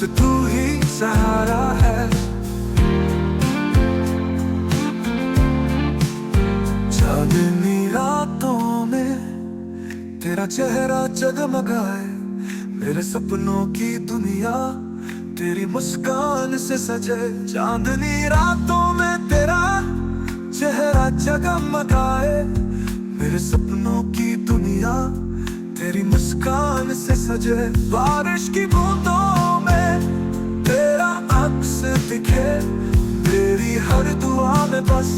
तू ही सहारा है। चांदनी रातों में तेरा चेहरा जगमगाए, मेरे सपनों की दुनिया तेरी मुस्कान से सजे। चांदनी रातों में तेरा चेहरा जगमगाए, मेरे सपनों की दुनिया तेरी मुस्कान से सजे। बारिश की बूंदों में तेरा अक्स दिखे, तेरी हर दुआ में बस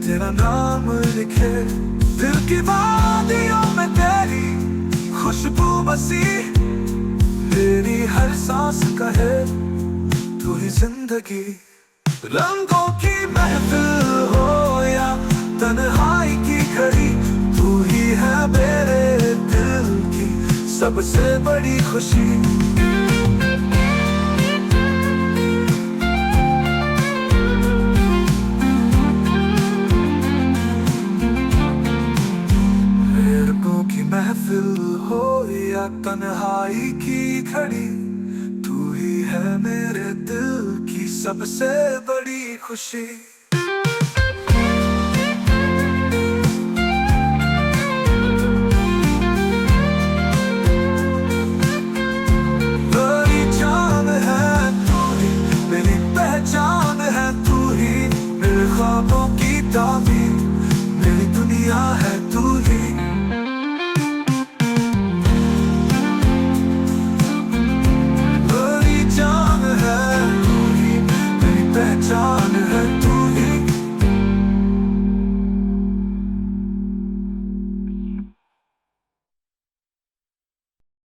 तेरा नाम लिखे। दिल की वादियों में तेरी खुशबू बसी, तेरी हर सांस कहे तू ही जिंदगी। रंगों की महफिल हो या तन्हाई की घड़ी, तू ही है मेरे दिल की सबसे बड़ी खुशी। रंगों की महफिल हो या तन्हाई की घड़ी, तू ही है मेरे दिल की सबसे बड़ी खुशी। मेरी जान है तू ही, मेरी पहचान है तू ही, मेरे ख्वाबों की ताबीर, मेरी दुनिया है तू ही। मेरी जान है तू ही, मेरी पहचान है